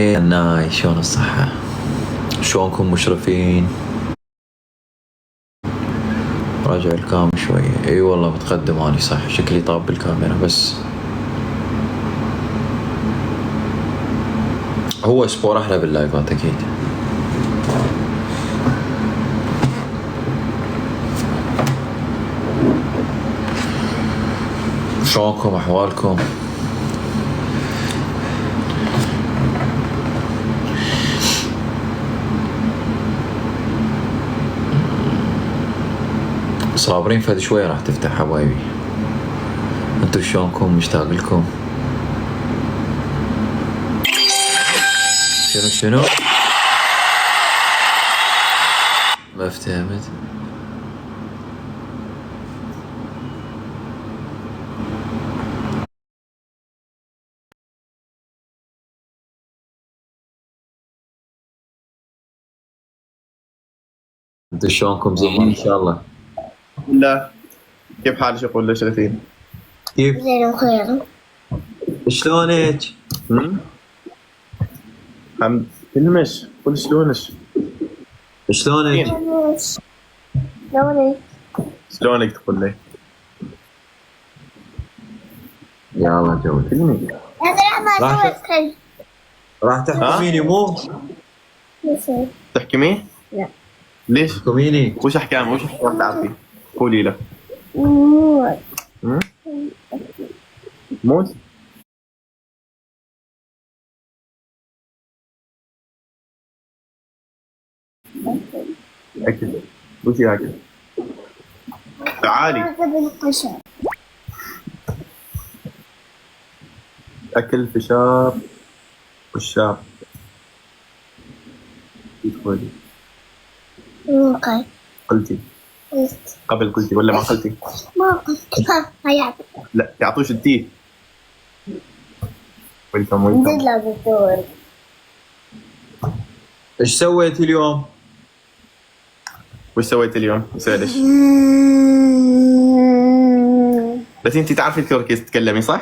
ناي شلون الصحة؟ شلونكم مشرفين؟ راجع الكام شوية. اي والله متقدم اني صح، شكلي طاب بالكاميرا بس هو سبور احلى باللايفات اكيد. شلونكم احوالكم؟ صابرين فد شوي راح تفتح حبايبي. انتو شلونكم؟ مشتاق لكم. شنو ما افتهمت. انتو شلونكم؟ زين ان شاء الله. لا، كيف حالك يقول له شرفين؟ كيف زين وخير. شلونك؟ حمد كلمش قول شلونك؟ شلونك؟ شلونك؟ شلونك تقول لي؟ يا الله جودة. كلمي. راح تحكميني مو؟ تحكي مين؟ لا. ليش؟ تحكميني. وش احكام؟ وش احكام تعرفي؟ قولي له. موت؟ اكل. وش ياكل؟ تعالي. اكل فشار والشاب. تقولي قلتي قبل قلتي ولا ما قلتي؟ ما قلت. هيا لا تعطوش التيه. ويلكم نزل ويلكم. له بالدور. ايش سويتي اليوم؟ وش سويت اليوم؟ سألش. بس انتي تعرفي التركي تتكلمي صح؟